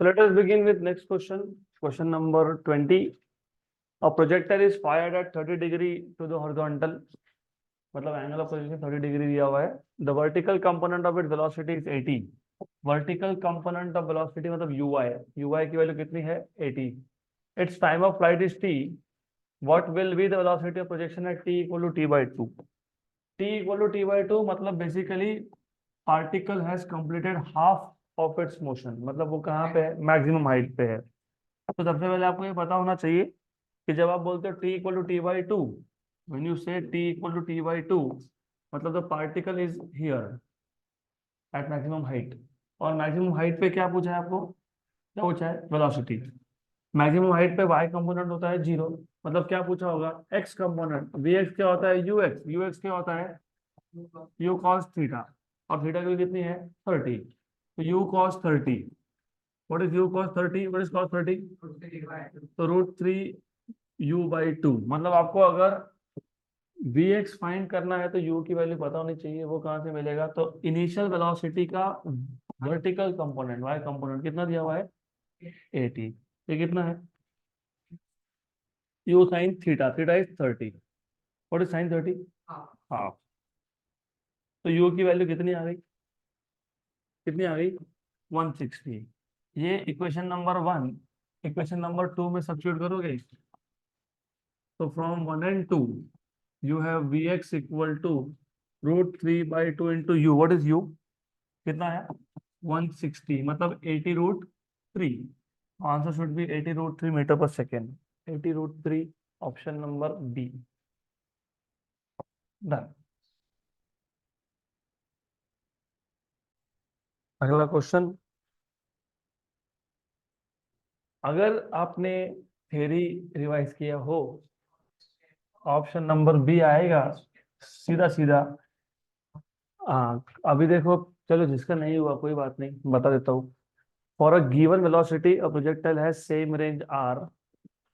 So let us begin with next question. Question number 20. A projectile is fired at 30 degree to the horizontal. मतलब angle of position 30 degree दिया हुआ है. The vertical component of it velocity is 80. Vertical component of velocity मतलब ui. ui की value कितनी है? 80. It's time of flight is t. What will be the velocity of projection at t equal to t/2. t equal to t/2 मतलब basically particle has completed half of its motion. मतलब वो कहाँ पे है? Maximum height पे है. तो सबसे पहले आपको ये पता होना चाहिए कि जब आप बोलते हो t equal to t/2, when you say t equal to t/2, मतलब the particle is here at maximum height. और मैक्सिमम हाइट पे क्या पूछा है आपको? क्या पूछा है? वेलोसिटी. मैक्सिमम हाइट पे y कंपोनेंट होता है 0. मतलब क्या पूछा होगा? x component. vx क्या होता है? ux क्या होता है? u cos theta. और थीटा की वैल्यू कितनी है? 30. तो u cos 30. What is u cos 30? What is cos 30? तो √3u/2. मतलब आपको अगर vx फाइंड करना है तो u की वैल्यू पता होनी चाहिए. वो कहाँ से मिलेगा? तो इनिशियल वेलोसिटी का वर्टिकल कंपोनेंट y कंपोनेंट कितना दिया हुआ है? 80. ये कितना है? u sin theta. Theta is 30. What is sin 30? Half. तो u की वैल्यू कितनी आ गई? कितनी आ गई? 160. ये इक्वेशन नंबर 1. इक्वेशन नंबर 2 में सब्स्टिट्यूट करोगे तो from 1 and 2 you have vx equal to √3/2 into u. What is u? कितना है? 160. मतलब 80√3. आंसर शुड बी 80√3 मीटर पर second. 80√3. Option number B. Done. अगला क्वेश्चन. अगर आपने थ्योरी रिवाइज किया हो ऑप्शन नंबर बी आएगा सीधा सीधा. हाँ अभी देखो. चलो जिसका नहीं हुआ कोई बात नहीं, बता देता हूँ. For a given velocity a projectile has same range r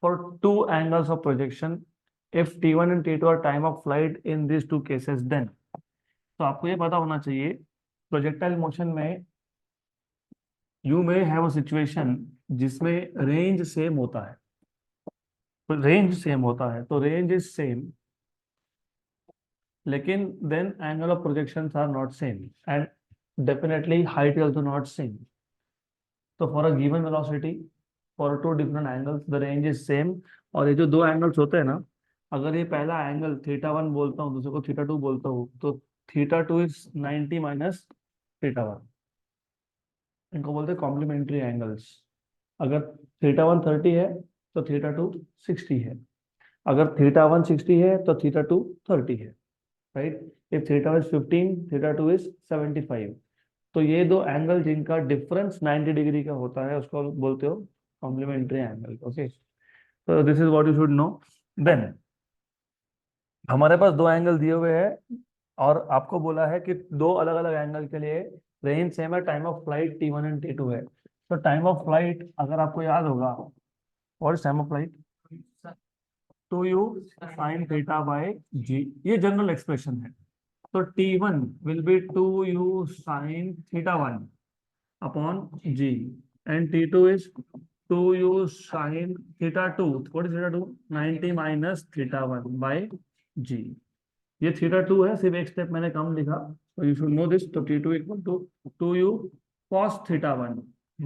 for two angles of projection. If t1 and t2 are time of flight in these two cases, then. तो आपको ये पता होना चाहिए प्रोजेक्टाइल मोशन में you may have a situation जिसमें range same होता है. तो रेंज सेम होता है तो रेंज इज सेम, लेकिन then angle of projections are not same and definitely height is also not same. तो for a given velocity for two different angles the range is same. और ये जो दो angles होते हैं ना, अगर ये पहला एंगल θ1 बोलता हूँ, दूसरे को θ2 बोलता हूँ, तो θ2 इज 90 माइनस θ1. इनको बोलते हैं कॉम्प्लीमेंट्री एंगल्स. अगर θ1 30 है तो θ2 60 है. अगर θ1 60 है तो θ2 30 है. राइट. If θ1 is 15, θ2 is 75. तो ये दो एंगल जिनका डिफरेंस 90 डिग्री का होता है उसको बोलते हो कॉम्प्लीमेंट्री एंगल. ओके. तो this is what you should know. Then हमारे पास दो एंगल दिए हुए हैं और आपको बोला है कि दो अलग अलग एंगल के लिए रेंज सेम है. Time of flight t1 and t2 है. तो टाइम ऑफ फ्लाइट अगर आपको याद होगा, और time of flight 2u sin θ/g. ये जनरल एक्सप्रेशन है. तो t1 will be 2u sin θ1 upon g and t2 is 2u sin θ2. What is θ2? 90 minus θ1 by g. ये θ2 है, सिर्फ एक स्टेप मैंने कम लिखा. तो यू शुड नो दिस. तो t2 equal to 2u cos θ1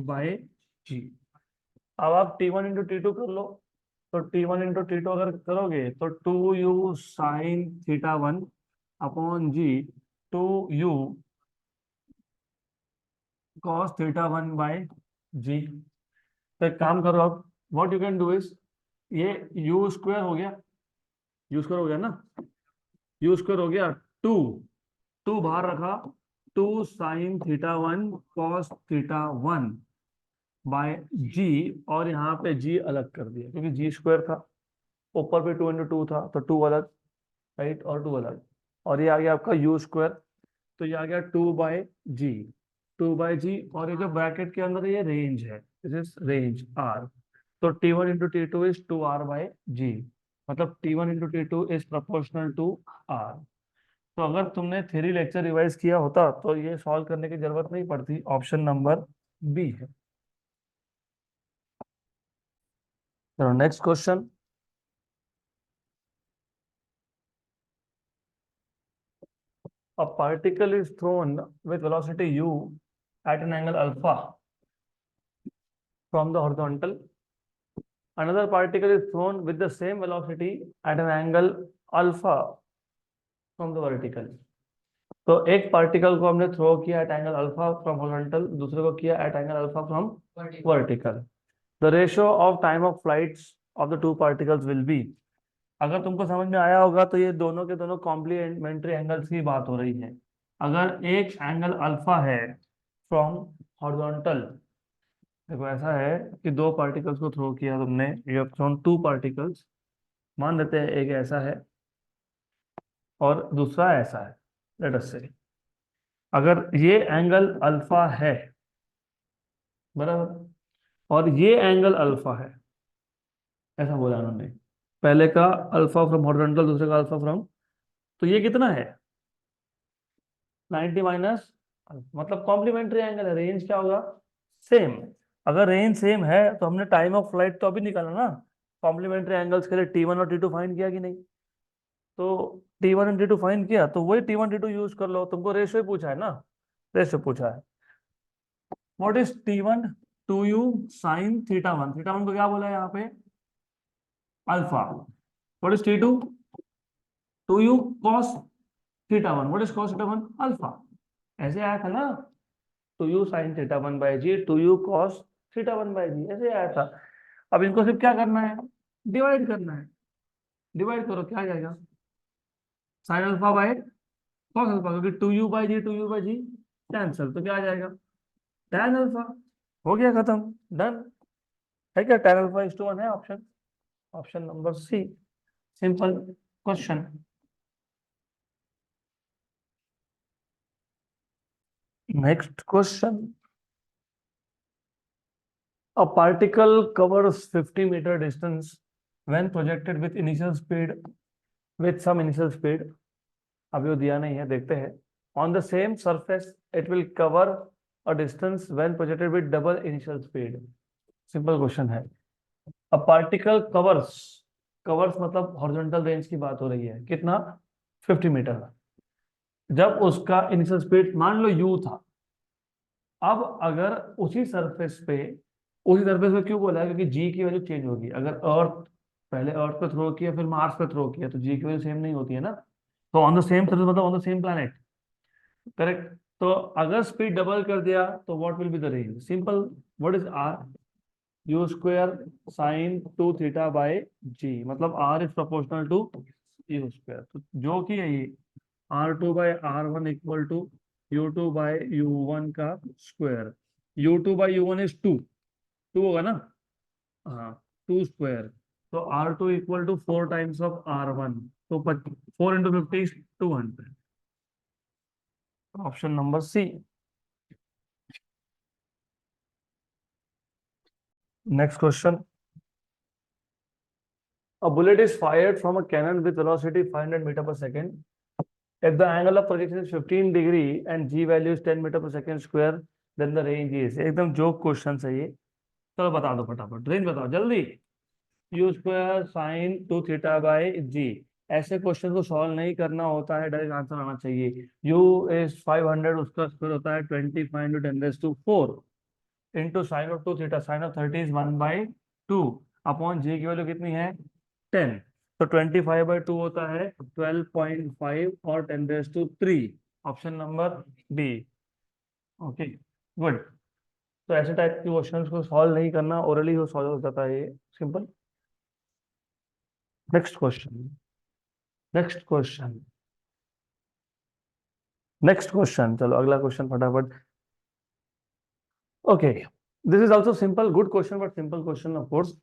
by g. अब आप t1 इंटू t2 कर लो. तो t1 इंटू t2 अगर करोगे तो 2u sin θ1 upon g 2u cos θ1 by g. तो एक काम करो अब. What you can do is ये u स्क्वायर हो गया. u स्क्वायर हो गया ना. u स्क्वायर हो गया. टू टू बाहर रखा. 2 sin θ1 cos θ1 बाय जी. और यहाँ पे g अलग कर दिया क्योंकि जी स्क्वायर था. ऊपर पे 2 into 2 था तो 2 अलग. राइट. और 2 अलग. और ये आ गया आपका u स्क्वायर. तो ये आ गया 2/g. 2/g. और ये जो ब्रैकेट के अंदर ये रेंज है, दिस इज रेंज r. तो t1 into t2 is 2r/g. मतलब t1 into t2 is proportional to r. तो अगर तुमने थ्योरी लेक्चर रिवाइज किया होता तो ये सॉल्व करने की जरूरत नहीं पड़ती. ऑप्शन नंबर बी है. चलो next question. A particle is thrown with velocity u at an angle alpha from the horizontal. Another particle is thrown with the same velocity at an angle alpha from the vertical. तो एक particle को हमने throw किया at angle alpha from horizontal, दूसरे को किया at angle alpha from vertical. The ratio of time of flights of the two particles will be. अगर तुमको समझ में आया होगा तो ये दोनों के दोनों कॉम्प्लीमेंट्री एंगल्स की बात हो रही है। अगर एक एंगल अल्फा है फ्रॉम हॉरिजॉन्टल, देखो ऐसा है कि दो पार्टिकल्स को थ्रो किया तुमने, you have thrown two particles, मान लेते हैं एक ऐसा है और दूसरा ऐसा है, लेट अस से। अगर ये एंगल अल्फा है, बराबर, और ये एंगल अल्फा है, ऐसा बोला उन्होंने, पहले का अल्फा फ्रॉम हॉरिजॉन्टल, दूसरे का अल्फा फ्रॉम, तो ये कितना है 90 माइनस, मतलब कॉम्प्लीमेंट्री एंगल है, रेंज क्या होगा सेम। अगर रेंज सेम है तो हमने टाइम ऑफ फ्लाइट तो अभी निकाला ना, कॉम्प्लीमेंट्री एंगल्स के लिए T1 और T2 फाइंड किया कि नहीं, तो T1 और T2 फाइंड किया, तो वही T1 T2 यूज कर लो, तुमको रेशियो पूछा है ना, रेशियो पूछा है। What is T1 2u sine theta 1, theta 1 को क्या बोला है यहाँ पे alpha. What is T2 2u cos theta 1, what is cos theta 1 alpha. ऐसे आया था ना, 2u sin θ1/g 2u cos θ1/g, ऐसे आया था। अब इनको सिर्फ क्या करना है, डिवाइड करना है, डिवाइड करो क्या आ जाएगा sine alpha by cos alpha, क्योंकि 2u/g कैंसिल, तो क्या आ जाएगा tan अल्फा। हो गया खत्म, डन। है क्या, tan अल्फा इज टू 1 है option, option number C, simple question. Next question. A particle covers 50 meter distance when projected with initial speed, with some initial speed, अभी वो दिया नहीं है, देखते हैं। On the same surface it will cover a distance when projected with double initial speed। Simple question है। A particle covers, covers मतलब horizontal range की बात हो रही है, कितना 50 मीटर। जब उसका इनिशियल स्पीड मान लो u था, अब अगर उसी सरफेस पे क्यों बोला है, क्योंकि जी की वैल्यू चेंज होगी। अगर अर्थ, पहले अर्थ पे थ्रो किया फिर मार्स पे थ्रो किया, तो जी की वैल्यू सेम नहीं होती है ना। तो ऑन द सेम सरफेस मतलब on the same planet, correct. तो अगर स्पीड डबल कर दिया तो what will be the range, simple, what is are, u square sine 2 थीटा/जी, मतलब R is proportional to u square, तो जो कि है ये R2/R1 इक्वल टू U2/U1 का स्क्वायर। U2/U1 इज 2, 2 होगा ना, हाँ 2 स्क्वायर, तो R2 equal to 4 times of R1, तो 4 × 50 is 200, option number C. Next question. A bullet is fired from a cannon with velocity 500 meter per second. If the angle of projection is 15 degree and g value is 10 meter per second square, then the range is, एकदम joke question है ये। चलो बता दो फटाफट, range बताओ जल्दी। You square sine 2 थीटा/जी, ऐसे क्वेश्चन को सॉल्व नहीं करना होता है, डायरेक्ट आंसर आना चाहिए। u इज 500, उसका स्क्वायर होता है 25 × 10⁴ into sine of 2 theta, sine of 30 is 1/2 upon g की वैल्यू कितनी है 10, तो 25/2 होता है 12.5 और 10⁻³ option number B. Okay good. तो ऐसे टाइप के क्वेश्चंस को सॉल्व नहीं करना, ओरली हो सॉल्व हो जाता है ये, simple. Next question, next question, next question, चलो अगला क्वेश्चन फटाफट। Okay, this is also simple, good question but simple question of course.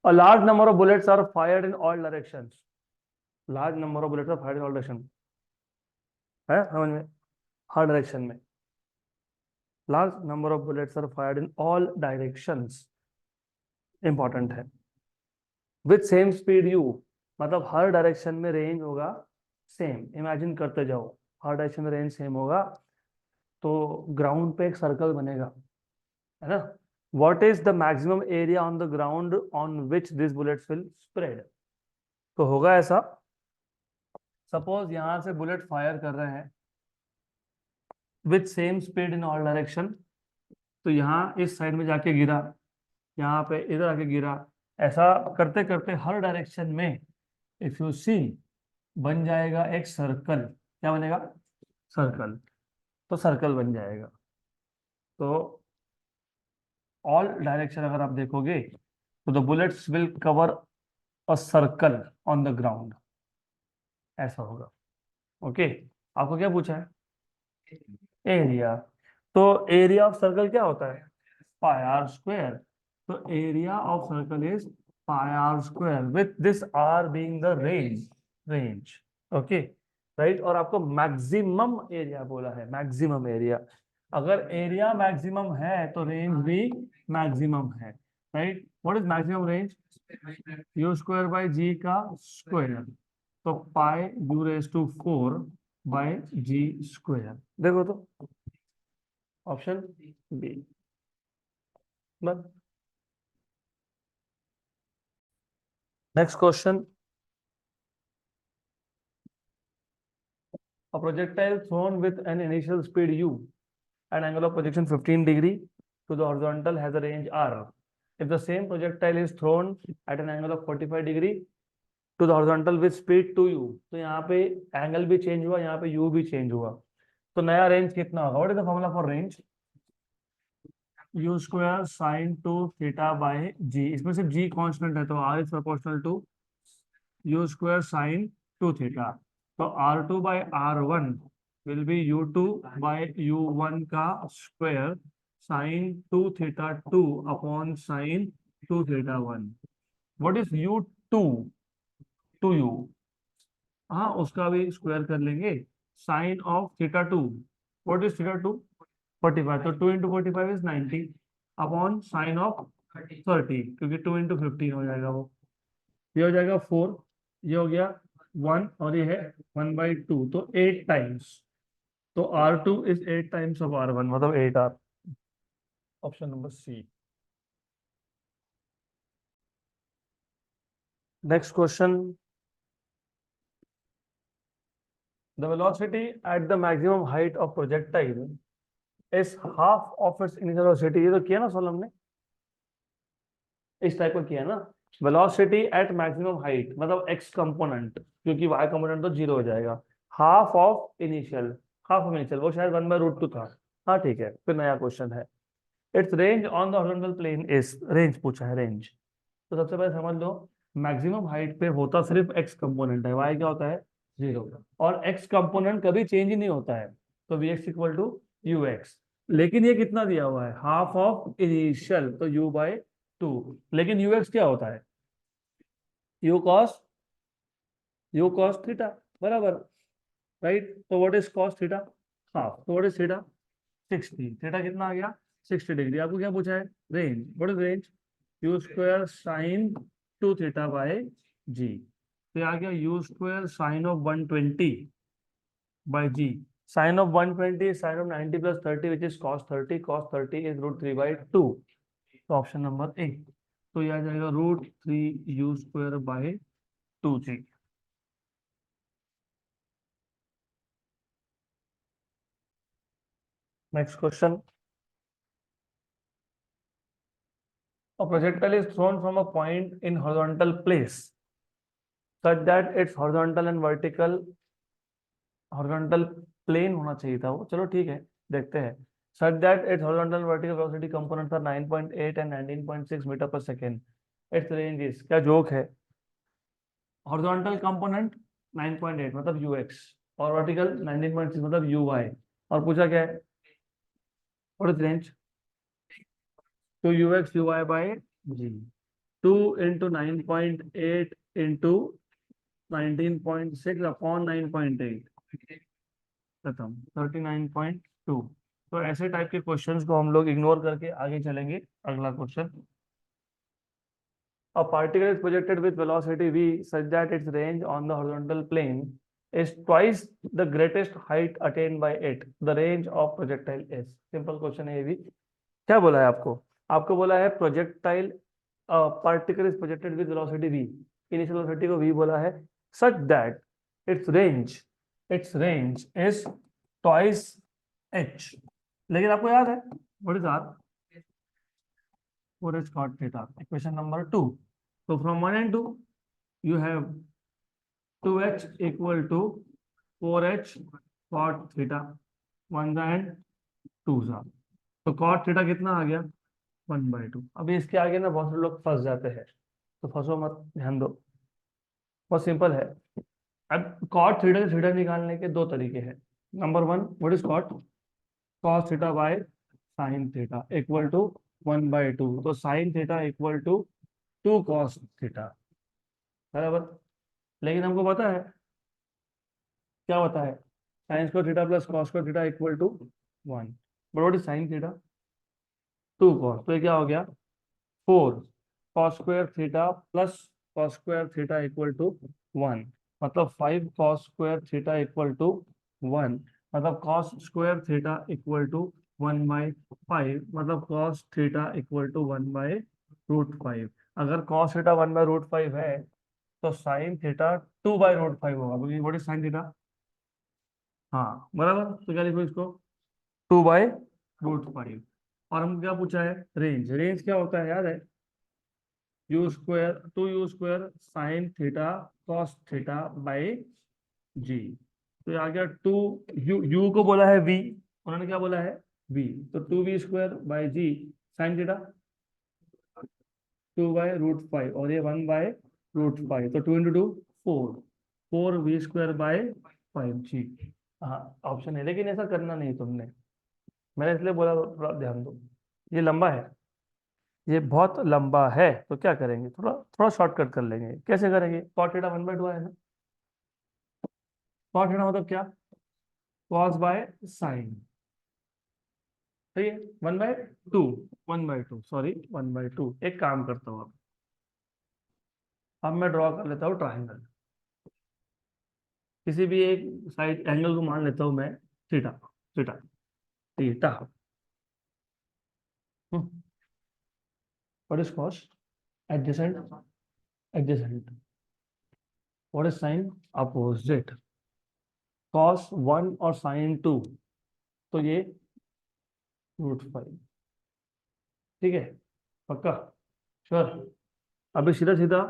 A large number of bullets are fired in all directions. Large number of bullets are fired in all direction, है समझ में, हर direction में। Large number of bullets are fired in all directions, important है। With same speed u, मतलब हर direction में range होगा same, imagine करते जाओ, हर डायरेक्शन में रेंज सेम होगा, तो ग्राउंड पे एक सर्कल बनेगा, है ना। What is the maximum area on the ground on which this bullets will spread. तो होगा ऐसा, सपोज यहां से बुलेट फायर कर रहे हैं with same speed in all direction, तो यहाँ इस साइड में जाके गिरा, यहाँ पे इधर आके गिरा, ऐसा करते करते हर डायरेक्शन में इफ यू सी बन जाएगा एक सर्कल। क्या बनेगा? सर्कल। तो सर्कल बन जाएगा। तो ऑल डायरेक्शन अगर आप देखोगे तो the bullets will cover a circle on the ground, ऐसा होगा। ओके, आपको क्या पूछा है? एरिया। तो एरिया ऑफ सर्कल क्या होता है? Pi r square. तो area of circle is pi r square with this r being the range. Range. Okay, right. और आपको मैक्सिमम एरिया बोला है, मैक्सिमम एरिया। अगर एरिया मैक्सिमम है तो रेंज भी मैक्सिमम है, right. What is maximum range? U square by g का स्क्वायर। तो pi u raise to 4 by g square. देखो तो ऑप्शन बी। बस। Next question. A projectile thrown with an initial speed u and angle of projection 15 degree to the horizontal has a range r. If the same projectile is thrown at an angle of 45 degree to the horizontal with speed 2u, तो यहाँ पे angle भी change हुआ, यहाँ पे u भी change हुआ, तो नया रेंज कितना होगा? What is the formula for range? U square sine two theta by g. इसमें सिर्फ जी कांस्टेंट है, तो r is proportional to u square sine two theta. तो r two by r one will be u two by u one का square sine two theta two upon sine two theta one. What is u two? Two u, हाँ उसका भी square कर लेंगे। Sine of theta two, what is theta to? 45। तो 2 into 45 is 90 upon sine of 30, क्योंकि 2 into 15 हो जाएगा वो। ये हो जाएगा 4, ये हो गया 1 और ये है 1/2, तो 8 टाइम्स। तो R2 is 8 times of R1, मतलब 8R। Option number C. Next question. The velocity at the maximum height of projectile is half of its initial velocity. ये तो किया ना सॉल्व हमने, इस टाइप का किया ना। वेलोसिटी एट मैक्सिमम हाइट मतलब एक्स कंपोनेंट, क्योंकि वाई कंपोनेंट तो जीरो हो जाएगा। Half of initial, half of initial वो शायद 1/√2 था। हाँ ठीक है, फिर नया क्वेश्चन है। Its range on the horizontal plane is, range पूछा है, रेंज। तो सबसे पहले समझ लो, मैक्सिमम हाइट पे होता सिर्फ एक्स कंपोनेंट है, वाई क्या होता है? जीरो। और एक्स कंपोनेंट कभी चेंज ही नहीं होता है, तो v x equal to u x. लेकिन ये कितना दिया हुआ है? हाफ ऑफ इनिशियल, तो यू बाय 2। लेकिन यू एक्स क्या होता है? U cos, u cos theta, बराबर, राइट। तो what is cos theta? Half. तो व्हाट इज थीटा? 60। थीटा कितना आ गया? 60 डिग्री। आपको क्या पूछा है? Range. What is range? U square sine two theta by g. तो आ गया u square sine of 120 by g. Sine of 120 sine of 90 plus 30 which is cos 30। Cos 30 is √3/2। तो ऑप्शन नंबर ए। तो ये आ जाएगा √3 u square by 2 g. Next question. A projectile is thrown from a point in horizontal place such that its horizontal and vertical, horizontal plane होना चाहिए था वो, चलो ठीक है, देखते हैं। Such that its horizontal and vertical velocity components are 9.8 and 19.6 metre पर सेकेंड। Its range is, क्या जोक है? हॉरिजॉन्टल कंपोनेंट 9.8 मतलब ux, और वर्टिकल 19.6 मतलब uy, और पूछा क्या है? What is range? तो ux uy बाय जी। 2 इंटू 9.8 इंटू 19.6 अपॉन 9.8, खत्म, 39.2। तो ऐसे टाइप के क्वेश्चंस को हम लोग इग्नोर करके आगे चलेंगे। अगला question. A particle is projected with velocity v such that its range on the horizontal plane is twice the greatest height attained by it. The range of projectile is। Simple question है ये भी। क्या बोला है आपको? आपको बोला है projectile particle is projected with velocity v, initial velocity को v बोला है, such that its range is twice h, लेकिन आपको याद है what is r, 4h cot theta. Equation number 2. So from 1 and 2 you have 2h equal to 4h cot theta, 1 and 2 सा, तो cot theta कितना आ गया 1/2. अभी इसके आगे ना बहुत सारे लोग फंस जाते हैं, तो फंसो मत, ध्यान दो, बहुत सिंपल है. अब cot थीटा से थीटा निकालने के दो तरीके हैं. Number 1, what is cot, cos theta by sin theta equal to 1/2. तो sin theta equal to 2 cos theta, बराबर. लेकिन हमको पता है क्या होता है, sin square theta plus cos square theta equal to 1, but what is sin theta, 2 cos, तो ये क्या हो गया 4 cos square theta plus cos square theta equal to 1, मतलब 5 cos square theta equal to 1, मतलब cos square theta equal to 1/5, मतलब cos theta equal to 1/√5. अगर cos theta 1/√5 है तो sin थीटा 2/√5 होगा, क्योंकि व्हाट इज sin थीटा, हाँ बराबर. तो क्या लिखो इसको 2/√5. और हम क्या पूछा है, रेंज. रेंज क्या होता है याद है, u square 2u² sine theta cos theta by g. तो ये आ गया 2u को बोला है v, उन्होंने क्या बोला है v, तो 2v² by g sine theta 2/√5 और ये 1/√5, तो 2 × 2 4, 4v² बाई 5g. हाँ ऑप्शन है, लेकिन ऐसा करना नहीं तुमने, मैंने इसलिए बोला थोड़ा ध्यान दो. ये लंबा है, ये बहुत लंबा है, तो क्या करेंगे, थोड़ा थोड़ा शॉर्टकट कर लेंगे. कैसे करेंगे, cot थीटा 1/2 है ना, cot थीटा मतलब क्या, cos बाय साइन, सही है. 1/2, 1/2 सॉरी 1/2. एक काम करता हूँ, अब मैं ड्रॉ कर लेता हूँ ट्राइंगल, किसी भी एक साइड एंगल को मान लेता हूँ मैं theta, theta theta. What is cos, adjacent, adjacent. What is sign, opposite. cos 1 और sin 2, तो ये √5, ठीक है, पक्का, श्योर. अभी सीधा सीधा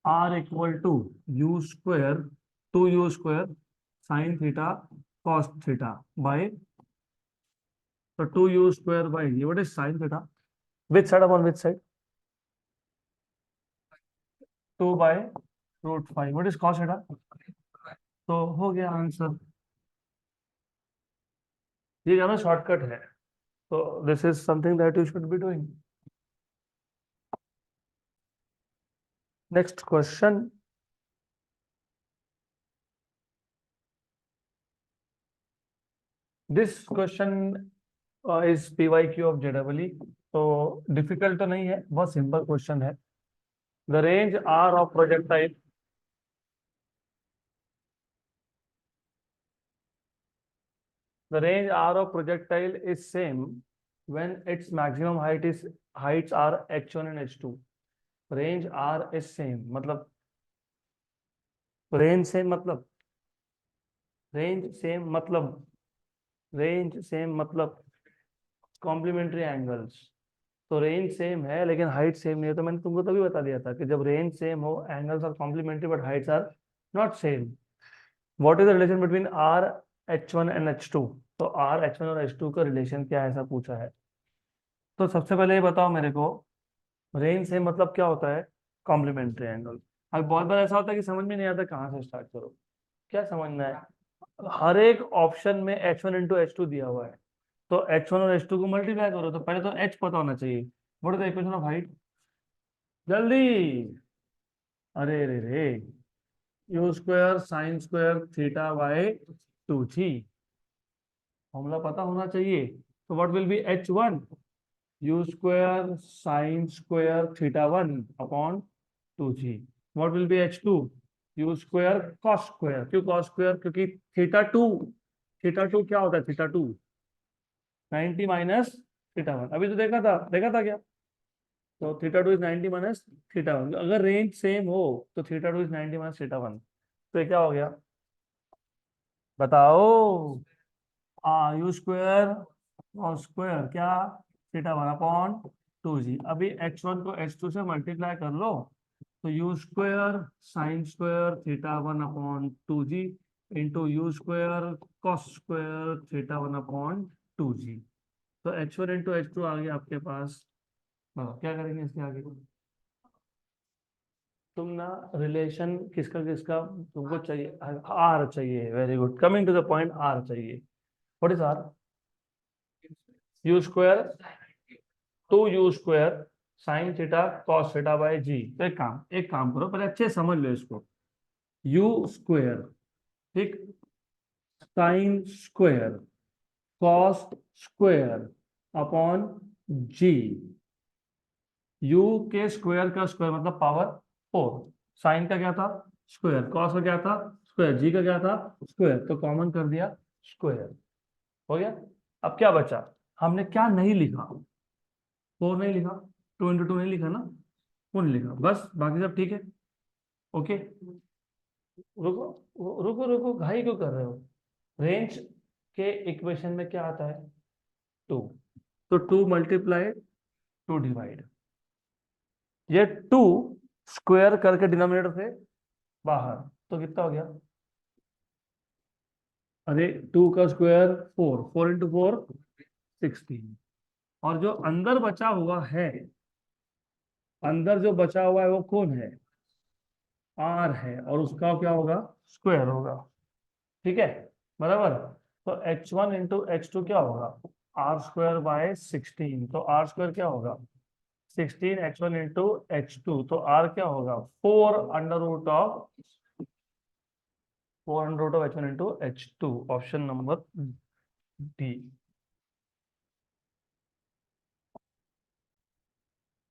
r equal to u², 2u² sine theta cos theta by, तो 2u² बाई ये what is sine theta, which side upon which side, 2/√5, what is cos theta. तो हो गया आंसर. ये ज्यादा शॉर्टकट है, तो this is something that you should be doing. Next question. This question is PYQ of JEE, तो difficult तो नहीं है, बहुत सिंपल क्वेश्चन है. द रेंज R ऑफ projectile, the range R of projectile is same when its maximum heights are h1 and h2. Range R is same मतलब range same मतलब range same मतलब range same मतलब complementary angles. तो range same है लेकिन height same नहीं है, तो मैंने तुमको तभी बता दिया था कि जब रेंज सेम हो, angles are complementary but heights are not same. What is the relation between R h1 and h2. तो R h1 और h2 का रिलेशन क्या है, ऐसा पूछा है. तो सबसे पहले ये बताओ मेरे को, रेंज सेम मतलब क्या होता है, कॉम्प्लीमेंट्री एंगल. अब बहुत बार ऐसा होता है कि समझ में नहीं आता कहाँ से स्टार्ट करो, क्या समझना है. हर एक ऑप्शन में h1 इंटू h2 दिया हुआ है, तो h1 और h2 को मल्टीप्लाई करो, तो पहले तो h पता होना चाहिए. What is the equation of height, जल्दी, अरे रे रे, u² sign square theta by 2g, formula पता होना चाहिए. तो what will B h1, u² sign square theta 1 upon 2g. What will B h2, u² cos square. क्यों कॉस स्क्वायर, क्योंकि थीटा 2, थीटा 2 क्या होता है, थीटा 2 90 माइनस थीटा 1. अभी तो देखा था क्या, तो theta two is 90 minus theta one. अगर रेंज सेम हो तो theta two is 90 minus theta one. तो ये क्या हो गया बताओ? यू स्क्वायर और स्क्वायर क्या, theta one upon two g. अभी एच वन को एच टू से मल्टीप्लाई कर लो, तो u square sine square theta one upon two g into u square cos square theta one upon two g. तो h one into h two आ गया आपके पास। क्या करेंगे इसके आगे? तुम ना रिलेशन किसका किसका तुमको चाहिए? आर चाहिए, very good, coming to the point, r चाहिए। What is are? U square two u square sine theta cos theta by g. तो एक काम करो, पहले अच्छे से समझ लो इसको। यू स्क्वायर, ठीक, sine square cos square upon g. U के स्क्वायर का स्क्वायर मतलब पावर फोर। साइन का क्या था? स्क्वायर। कॉस का क्या था? स्क्वायर। जी का क्या था? स्क्वायर। तो कॉमन कर दिया, स्क्वायर हो गया। अब क्या बचा? हमने क्या नहीं लिखा? फोर नहीं लिखा, टू इंटू टू नहीं लिखा ना, वो नहीं लिखा, बस बाकी सब ठीक है। ओके, रुको रुको रुको, घाई क्यों कर रहे हो? रेंज के इक्वेशन में क्या आता है? टू। तो टू मल्टीप्लाई टू डिवाइड, ये टू स्क्वायर करके डिनोमिनेटर से बाहर, तो कितना हो गया? अरे टू का square four, four into four 16। और जो अंदर बचा हुआ है, अंदर जो बचा हुआ है वो कौन है? आर है, और उसका क्या होगा? स्क्वायर होगा। ठीक है, बराबर। तो h one into h two क्या होगा? R square by 16। तो आर स्क्वायर क्या होगा? 16 h one into h two. तो आर क्या होगा? Four under root of h one into h two. Option number D.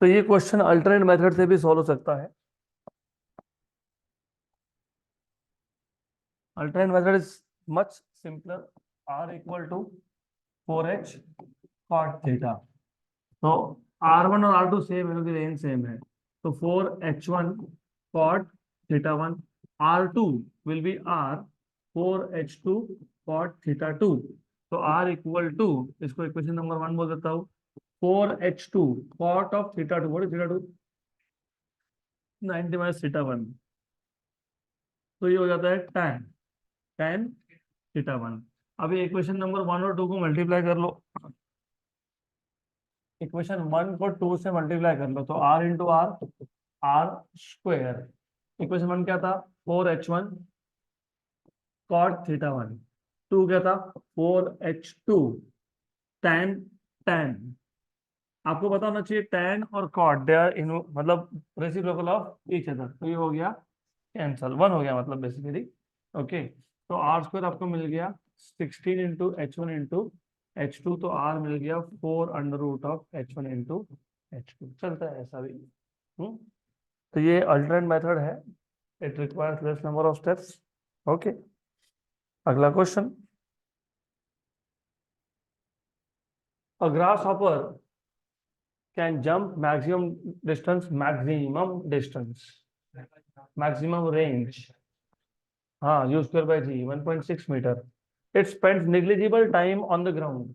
तो ये क्वेश्चन अल्टरनेट मेथड से भी सॉल्व हो सकता है। Alternate method is much simpler. R equal to four h cot theta. तो आर वन और आर टू सेम है क्योंकि रेंज सेम है। तो four h one cot theta one, R two will be R four h two cot theta two. तो R equal to, इसको equation number one बोल देता हूँ, four h two cot of theta two. What is theta two? 90 minus theta one. तो ये हो जाता है tan, tan थीटा वन। अभी इक्वेशन नंबर वन और टू को मल्टीप्लाई कर लो। इक्वेशन वन को टू से मल्टीप्लाई कर लो, तो R into R, R square. Equation one क्या था? Four h one cot theta one. Two क्या था? Four h two tan, tan। आपको पता होना चाहिए tan और cot दे आर इन मतलब रेसिप्रोकल ऑफ ईच अदर। तो ये हो गया कैंसल, वन हो गया मतलब बेसिकली। ओके, तो आर स्क्वायर आपको मिल गया 16 into h one into h two. तो आर मिल गया four under root of h one into h two. चलता है ऐसा भी। हम्म। तो ये अल्टरनेट मेथड है, it requires less number of steps. Okay, अगला question. A grasshopper can jump maximum range, हाँ, u square by g 1.6 metre. It spends negligible time on the ground.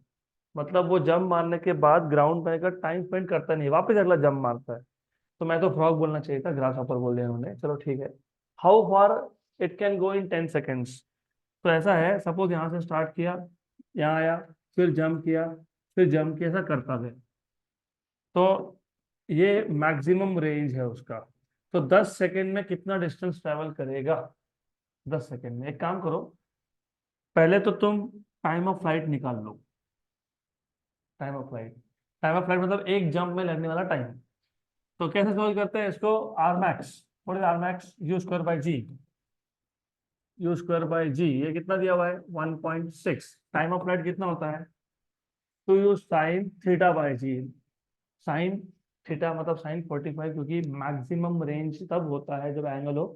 मतलब वो जंप मारने के बाद ग्राउंड पे का टाइम स्पेंड करता नहीं, वापस अगला जंप मारता है। तो मैं तो फ्रॉग बोलना चाहिए था, ग्रास हॉपर बोल दिया उन्होंने, चलो ठीक है। How far it can go in 10 seconds. तो ऐसा है, सपोज यहाँ से स्टार्ट किया, यहाँ आया, फिर जंप किया, फिर जंप किया, ऐसा करता है। तो ये मैक्सिमम रेंज है उसका। तो 10 सेकेंड में कितना डिस्टेंस ट्रेवल करेगा? 10 सेकेंड में एक काम करो, पहले तो तुम टाइम ऑफ फ्लाइट निकाल लो। टाइम ऑफ फ्लाइट मतलब एक जंप में लगने वाला टाइम। तो कैसे सॉल्व करते हैं इसको? R max, what is r max? U square by g. U square by g, ये कितना दिया हुआ है? 1.6। टाइम ऑफ फ्लाइट कितना होता है? Two u sine theta by g. Sine theta मतलब साइन 45, क्योंकि मैक्सिमम रेंज तब होता है जब एंगल हो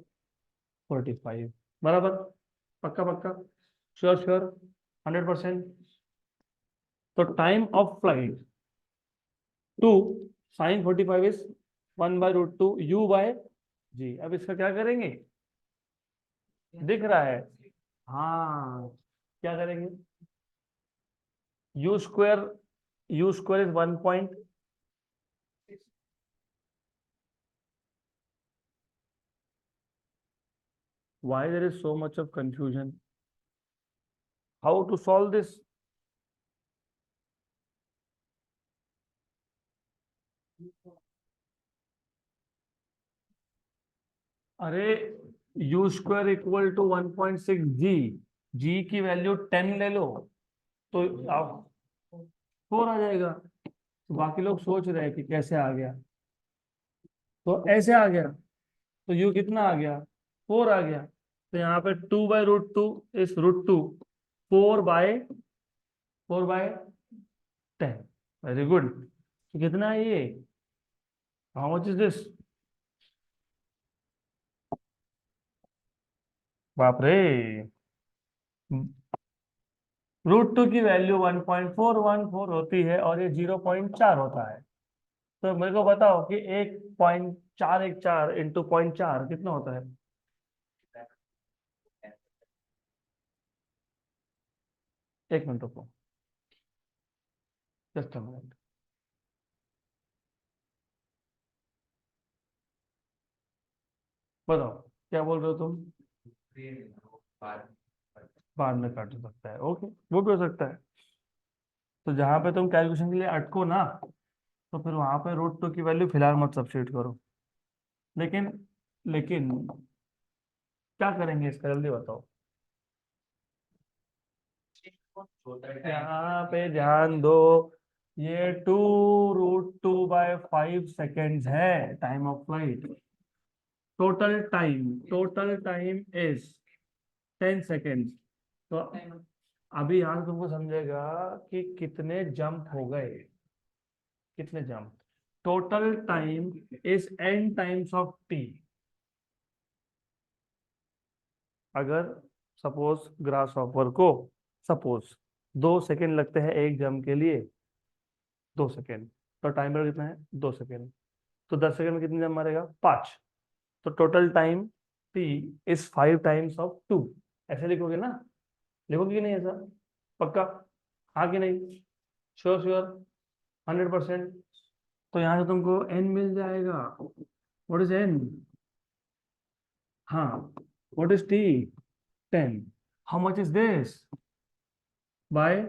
45। बराबर, पक्का पक्का, श्योर श्योर, 100%। तो time of flight two sine 45 is 1/√2 u by g. अब इसका क्या करेंगे, दिख रहा है, हाँ क्या करेंगे, u square is 1. Why there is so much of confusion? How to solve this? अरे u² इक्वल टू 1.6 जी, जी की वैल्यू 10 ले लो तो आप 4 आ जाएगा। तो बाकी लोग सोच रहे हैं कि कैसे आ गया, तो ऐसे आ गया, तो u कितना आ गया, 4 आ गया। तो यहाँ पे 2/√2 इस √2, 4/10। Very good. तो कितना है ये, हाउ मच इज दिस, बाप रे, √2 की वैल्यू 1.414 होती है और ये 0.4 होता है। तो मेरे को बताओ कि 1.414 इंटू 0.4 कितना होता है। एक मिनट रुको, जस्ट अ मिनट। बताओ क्या बोल रहे हो तुम, बाद में काट सकता है, ओके वो भी हो सकता है। तो जहां पे तुम कैलकुलेशन के लिए अटको ना, तो फिर वहां पे √2 की वैल्यू फिलहाल मत सब्स्टिट्यूट करो। लेकिन लेकिन क्या करेंगे इसका, जल्दी बताओ। यहाँ पे ध्यान दो, ये 2√2/5 सेकेंड्स है time of flight. Total time is 10 seconds. तो अभी यहाँ से तुमको समझेगा कि कितने जंप हो गए, कितने jump. Total time is n times of t। अगर सपोज ग्रास ऑफर को सपोज 2 सेकेंड लगते हैं एक जंप के लिए, 2 सेकेंड, तो टाइमर कितना है 2 सेकेंड, तो 10 सेकेंड में कितनी जंप मारेगा 5। तो total time t is 5 times of 2। ऐसे लिखोगे ना, लिखोगे कि नहीं ऐसा, पक्का, हाँ कि नहीं, श्योर श्योर, 100%। तो यहाँ से तुमको n मिल जाएगा। व्हाट इज n, हाँ what is t, 10। How much is this, by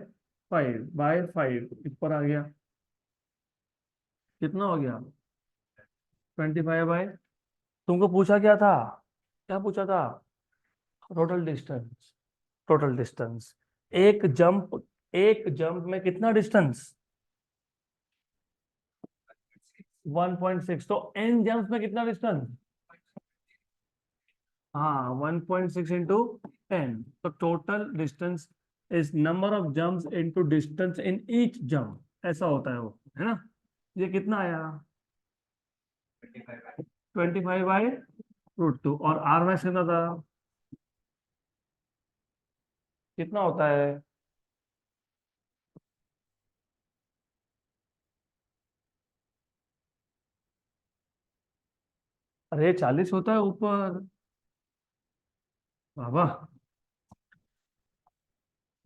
5 ऊपर आ गया, कितना हो गया 25 बाय, तुमको पूछा क्या था, क्या पूछा था, टोटल डिस्टेंस, टोटल डिस्टेंस, एक जंप, एक जंप में कितना डिस्टेंस 1.6, तो n जंप्स में कितना डिस्टेंस, हाँ 1.6 इंटू 10, तो total distance is number of jumps into distance in each jump, ऐसा होता है वो, है ना। ये कितना आया 25/√2, और आर मैक्स कितना था, कितना होता है, अरे 40 होता है ऊपर, बाबा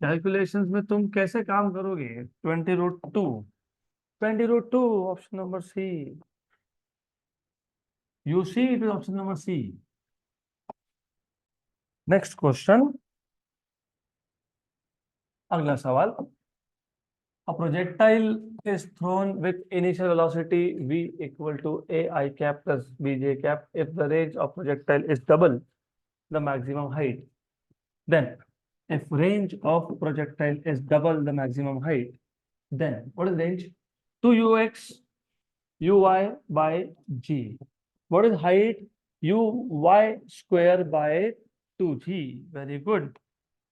कैलकुलेशंस में तुम कैसे काम करोगे, 20√2, 20√2, option number C, you see it is option number C. Next question, अगला सवाल। A projectile is thrown with initial velocity v equal to ai cap plus bj cap if the range of projectile is double the maximum height. Then, if range of projectile is double the maximum height, then what is range? 2ux uy by g. What is height? uy square by 2g. Very good.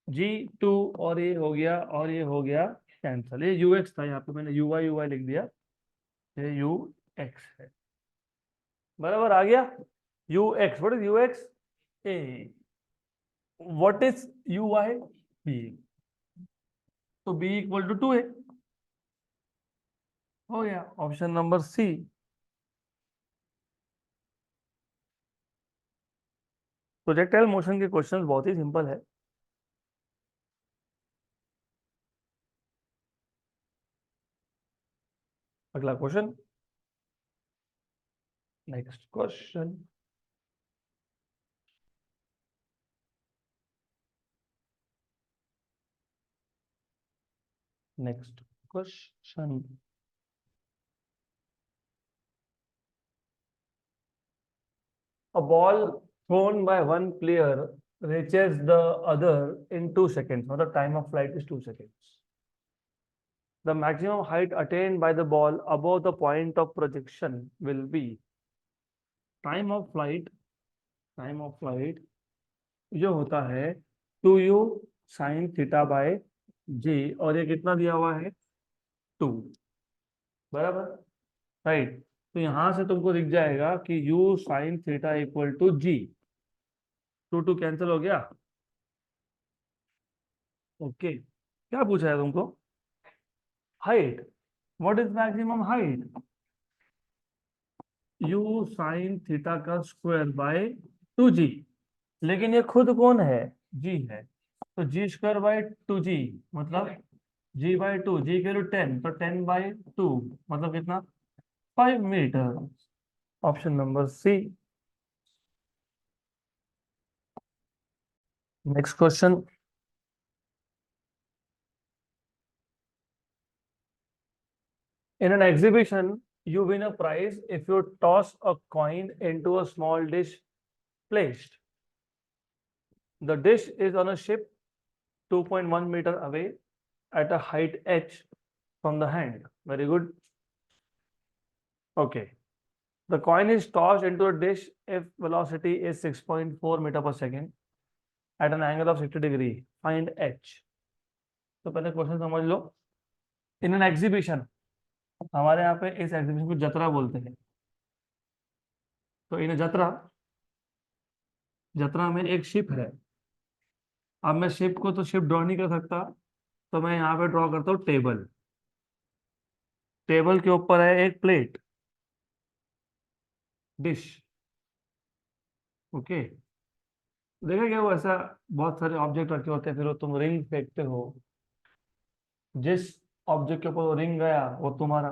g2 और ये हो गया और ये हो गया cancel, ये ux था, यहाँ पे मैंने uy लिख दिया, ये ux है, बराबर आ गया। ux, what is ux, A, what is uy, b, तो b इक्वल टू 2 है, हो गया option number C. Projectile motion के क्वेश्चंस बहुत ही सिंपल है। अगला question, next question. Next question, a ball thrown by one player reaches the other in 2 seconds. मतलब time of flight is 2 seconds. The maximum height attained by the ball above the point of projection will be time of flight. Time of flight जो होता है 2u sin theta by J, और ये कितना दिया हुआ है 2, बराबर, राइट। तो यहां से तुमको दिख जाएगा कि u sin theta equal to g, 2 cancel हो गया। ओके, क्या पूछा है तुमको? Height, what is maximum height? u sin theta का स्क्वायर बाय 2g, लेकिन ये खुद कौन है? g है, तो जी स्क्वायर बाय 2g मतलब जी बाई टू, जी के लिए 10, तो 10/2 मतलब कितना? 5 meter. Option number C. Next question, in an exhibition you win a prize if you toss a coin into a small dish placed. The dish is on a ship 2.1 meter away at a height h from the hand. Very good. Okay, the coin is tossed into a dish if velocity is 6.4 meter per second at an angle of 60 degree. Find h. तो पहले question समझ लो। इन an exhibition, हमारे यहाँ पे इस exhibition को जतरा बोलते हैं। तो इन जतरा, जतरा में एक शिप है। अब मैं शिप को तो शिप ड्रॉ नहीं कर सकता, तो मैं यहाँ पे ड्रॉ करता हूँ टेबल। टेबल के ऊपर है एक प्लेट, डिश। ओके, देखा क्या वो ऐसा बहुत सारे ऑब्जेक्ट रखे होते हैं, फिर वो तुम रिंग फेंकते हो, जिस ऑब्जेक्ट के ऊपर वो रिंग गया वो तुम्हारा।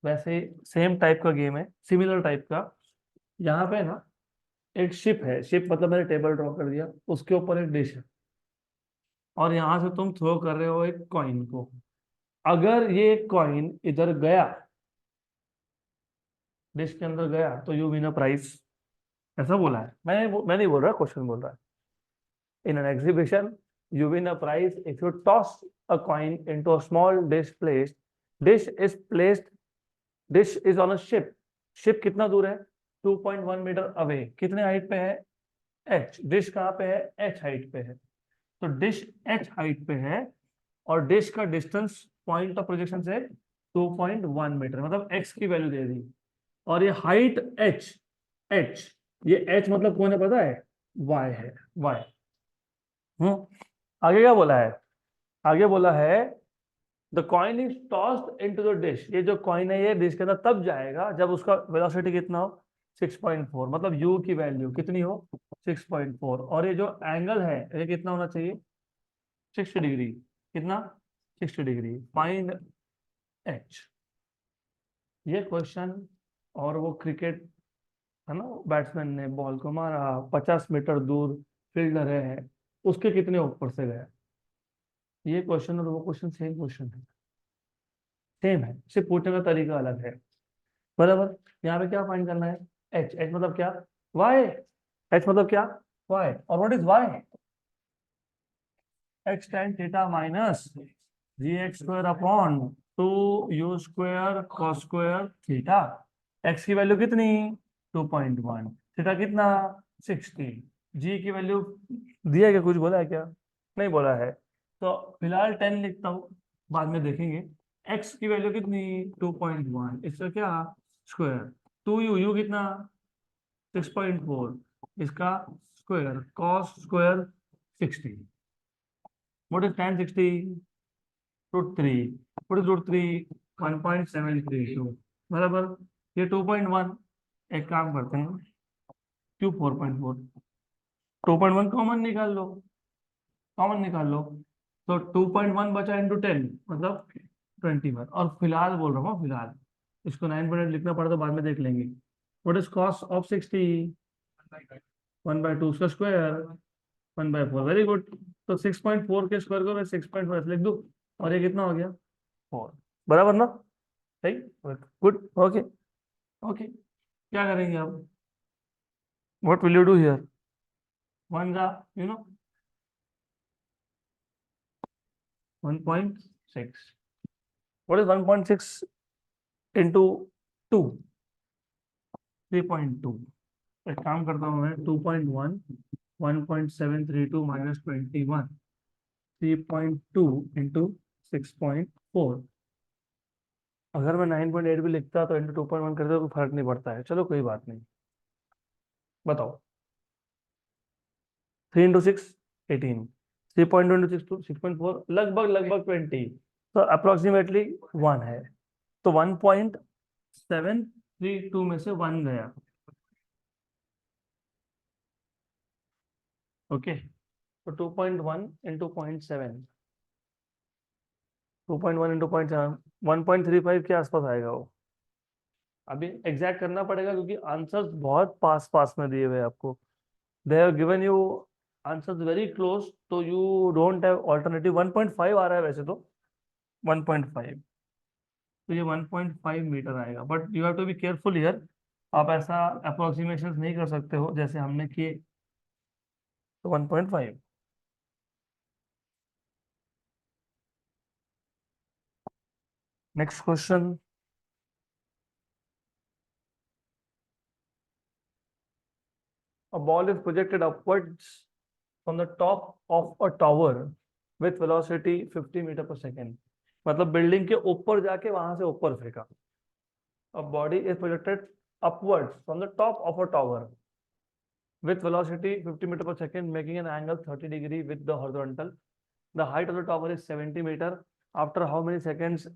वैसे सेम टाइप का गेम है, सिमिलर टाइप का। यहाँ पे ना एक शिप है, शिप मतलब मैंने टेबल ड्रॉ कर दिया, उसके ऊपर एक डिश है, और यहां से तुम थ्रो कर रहे हो एक कॉइन को। अगर ये कॉइन इधर गया, डिश के अंदर गया, तो यू विन अ प्राइज। ऐसा बोला है, मैं नहीं बोल रहा, क्वेश्चन बोल रहा है। In an exhibition you win a prize if you toss a coin into a small dish placed, dish is placed, dish is on a ship. Ship कितना दूर है? 2.1 मीटर अवे। कितने हाइट पे है? एच। डिश कहाँ पे है? H height पे है। तो डिश एच हाइट पे है, और डिश का डिस्टेंस पॉइंट ऑफ प्रोजेक्शन से 2.1 मीटर, मतलब एक्स की वैल्यू दे दी। और ये हाइट एच, एच, ये एच मतलब कौन है पता है? वाई है, वाई। आगे क्या बोला है? आगे बोला है the coin is tossed into the dish. ये जो कॉइन है ये डिश के अंदर तब जाएगा जब उसका वेलोसिटी कितना हो? 6.4, मतलब यू की वैल्यू कितनी हो? 6.4। और ये जो एंगल है ये कितना होना चाहिए? 60 डिग्री। कितना? 60 डिग्री। Find H. ये क्वेश्चन, और वो क्रिकेट है ना, बैट्समैन ने बॉल को मारा, 50 मीटर दूर फील्डर है, उसके कितने ऊपर से गया। ये क्वेश्चन और वो क्वेश्चन सेम क्वेश्चन है, सेम है, सिर्फ पूछने का तरीका अलग है, बराबर। यहाँ पे क्या फाइंड करना है? एच। एच मतलब क्या? वाई। एच मतलब क्या? वाई। और what is y? X tan theta minus g x square upon 2u² cos square theta. एक्स की वैल्यू कितनी? 2.1। थीटा कितना? 60। जी की वैल्यू दिया है क्या? कुछ बोला है क्या? नहीं बोला है, तो फिलहाल 10 लिखता हूँ, बाद में देखेंगे। एक्स की वैल्यू कितनी? 2.1, इसका क्या? स्क्वायर। 2u, यू कितना? 6.4, इसका square, cos square 60। What is tan 60? √3। What is √3? 1.732, बराबर। ये 2.1, एक काम करते हैं, क्यू 4.4, 2.1 कॉमन निकाल लो, कॉमन निकाल लो। तो 2.1 बचा इंटू 10 मतलब 21। और फिलहाल बोल रहा हूँ, फिलहाल इसको 9 लिखना पड़ा तो बाद में देख लेंगे। What is cos of 60? 1/2 उसका स्क्वायर 1/4। Very good. तो 6.4 के स्क्वायर को मैं 6.5 लिख दूँ, और ये कितना हो गया? 4। बराबर ना? सही। गुड। ओके। ओके, क्या करेंगे अब? What will you do here? One का, you know, 1.6। What is 1.6 into 2? 3.2। एक काम करता हूँ मैं, 2.1, 1.732 माइनस 21, 3.2 इंटू 6.4। अगर मैं 9.8 भी लिखता तो इंटू 2.1 करता तो कोई फर्क नहीं पड़ता है। चलो कोई बात नहीं। बताओ, 3 इंटू 6, 18। 3.2 इंटू 6, 6.4, लगभग लगभग 20। तो अप्रोक्सीमेटली 1 है। तो 1.732 में से 1 गया। ओके, तो 2.1 इंटू 0.7, 2.1 इंटू 0.7, 1.35 के आसपास आएगा वो। अभी एग्जैक्ट करना पड़ेगा क्योंकि आंसर्स बहुत पास पास में दिए हुए हैं आपको। They have given you answers very close, तो यू डोंट हैव ऑल्टरनेटिव। 1.5 आ रहा है वैसे तो, 1.5। तो ये 1.5 मीटर आएगा, but you have to be careful here. आप ऐसा अप्रोक्सीमेशन नहीं कर सकते हो जैसे हमने किए। तो 1.5। Next question. A ball is projected upwards from the top of a tower with velocity 50 metre पर सेकेंड। मतलब बिल्डिंग के ऊपर जाके वहां से ऊपर फेंका। A body is projected upwards from the top of a tower with velocity 50 meter per second, making an angle 30 degree with the horizontal. The height of the tower is 70 meter. After how many seconds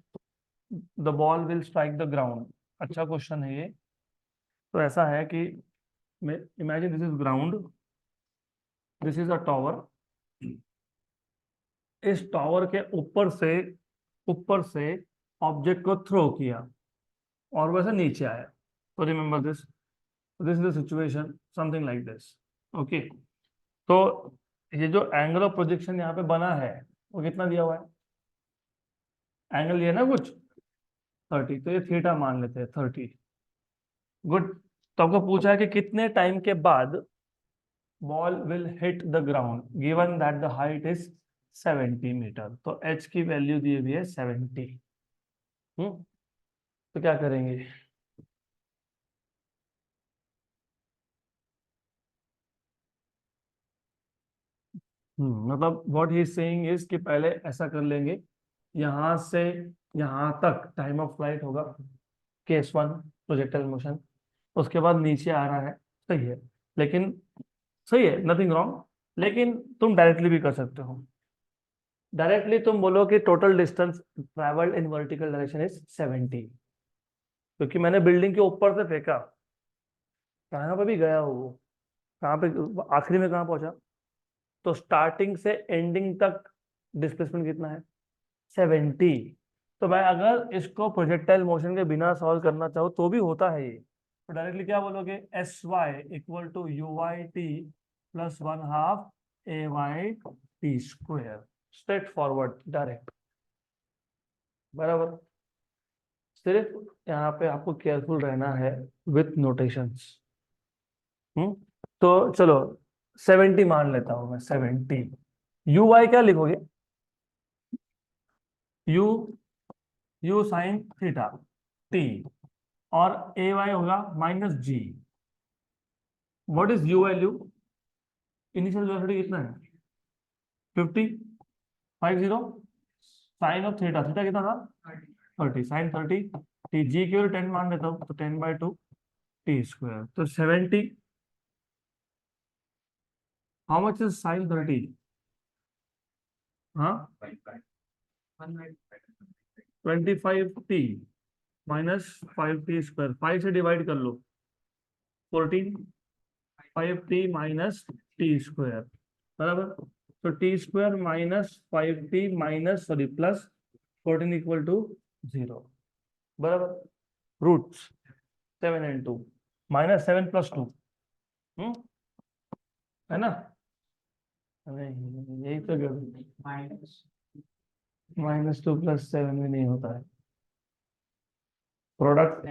the ball will strike the ground? अच्छा question है ये। तो ऐसा है कि imagine this is ground, this is a tower. इस tower के ऊपर से ऑब्जेक्ट को थ्रो किया और वैसे नीचे आया। तो remember this, this is the situation, something like this. Okay, तो ये जो एंगल ऑफ प्रोजेक्शन यहाँ पे बना है वो कितना दिया हुआ है? एंगल ये ना कुछ 30, तो ये थीटा मान लेते हैं 30। गुड। तो आपको पूछा है कि कितने टाइम के बाद ball will hit the ground given that the height is 70 meter. तो एच की वैल्यू दी हुई है 70। तो क्या करेंगे? मतलब what he is saying is कि पहले ऐसा कर लेंगे, यहां से यहां तक टाइम ऑफ फ्लाइट होगा केस 1, प्रोजेक्टाइल मोशन। उसके बाद नीचे आ रहा है, सही है। लेकिन सही है, नथिंग रॉन्ग। लेकिन तुम डायरेक्टली भी कर सकते हो। डायरेक्टली तुम बोलो कि total distance travelled in vertical direction is 70, क्योंकि मैंने बिल्डिंग के ऊपर से फेंका। कहाँ पे भी गया हो वो, कहाँ पे आखिरी में कहाँ पहुंचा? तो स्टार्टिंग से एंडिंग तक डिस्प्लेसमेंट कितना है? 70। तो मैं अगर इसको प्रोजेक्टाइल मोशन के बिना सॉल्व करना चाहूँ तो भी होता है ये। तो डायरेक्टली क्या बोलोगे? SY = UYT plus 1/2 AYT²। Straight forward, direct. बराबर। सिर्फ यहाँ पे आपको केयरफुल रहना है विथ नोटेशंस। हम्म तो चलो 70 मान लेता हूं मैं, 70। UY क्या लिखोगे? You you sine theta T, और AY होगा -G। What is you value? Initial velocity कितना है? 50, 50। साइन ऑफ थीटा, थीटा कितना था? 30, साइन 30। टी जी की वैल्यू 10 मान लेता हूँ, तो 10/2 T²। तो 70, हाउ मच इज साइन 30? हाँ, 25T -5T²। 5 से डिवाइड कर लो, 14। 5t माइनस टी स्क्वायर, बराबर। तो t square minus 5t minus sorry plus 14 equal to 0, बराबर। रूट्स 7 and 2 माइनस 7 प्लस 2, है ना। अरे यही तो माइनस 2 प्लस 7 में नहीं होता है प्रोडक्ट।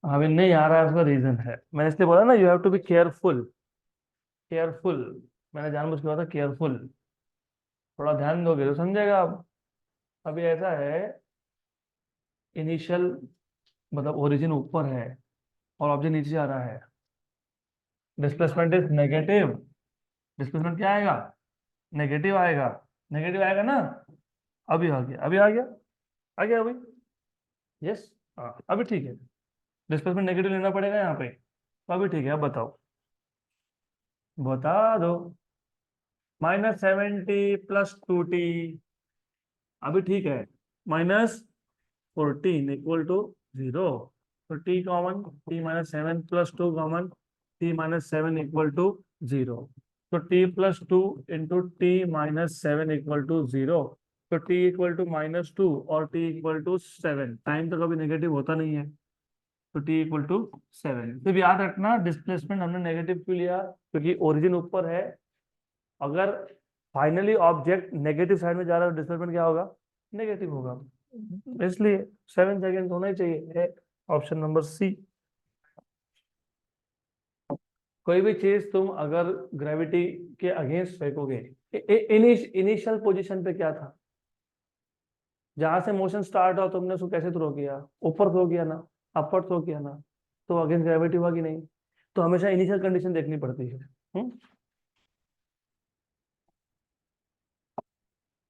अभी नहीं आ रहा है, उसका रीजन है, मैंने इसलिए बोला ना, you have to be careful. Careful, मैंने जानबूझ के बोला था केयरफुल। थोड़ा ध्यान दोगे तो समझेगा आप। अभी ऐसा है, इनिशियल मतलब ओरिजिन ऊपर है और ऑब्जेक्ट नीचे आ रहा है, डिस्प्लेसमेंट इज नेगेटिव। डिस्प्लेसमेंट क्या आएगा? नेगेटिव आएगा। नेगेटिव आएगा ना। अभी आ गया, अभी आ गया, आ गया अभी। यस, हाँ अभी ठीक है। डिस्प्लेसमेंट नेगेटिव लेना पड़ेगा यहाँ पे, तो अभी ठीक है। अब बताओ, बता दो। -70 प्लस 2t, अभी ठीक है। -14 इक्वल टू 0। तो t common, t-7 plus 2 common, t-7 equal to 0। तो t plus 2 into t-7 equal to 0। तो t इक्वल टू -2 और t इक्वल टू 7। टाइम तो कभी नेगेटिव होता नहीं है, तो t इक्वल टू 7। तो याद रखना डिस्प्लेसमेंट हमने नेगेटिव क्यों लिया, क्योंकि ओरिजिन ऊपर है। अगर फाइनली ऑब्जेक्ट नेगेटिव साइड में जा रहा है तो डिस्प्लेसमेंट क्या होगा? नेगेटिव होगा। इसलिए 7 सेकेंड होना ही चाहिए। Option number C. कोई भी चीज तुम अगर ग्रेविटी के अगेंस्ट फेंकोगे, इनिशियल पोजीशन पे क्या था? जहां से मोशन स्टार्ट हो तुमने उसको कैसे थ्रो किया? ऊपर थ्रो किया ना, अपर थ्रो किया ना, तो अगेंस्ट ग्रेविटी हुआ कि नहीं? तो हमेशा इनिशियल कंडीशन देखनी पड़ती है।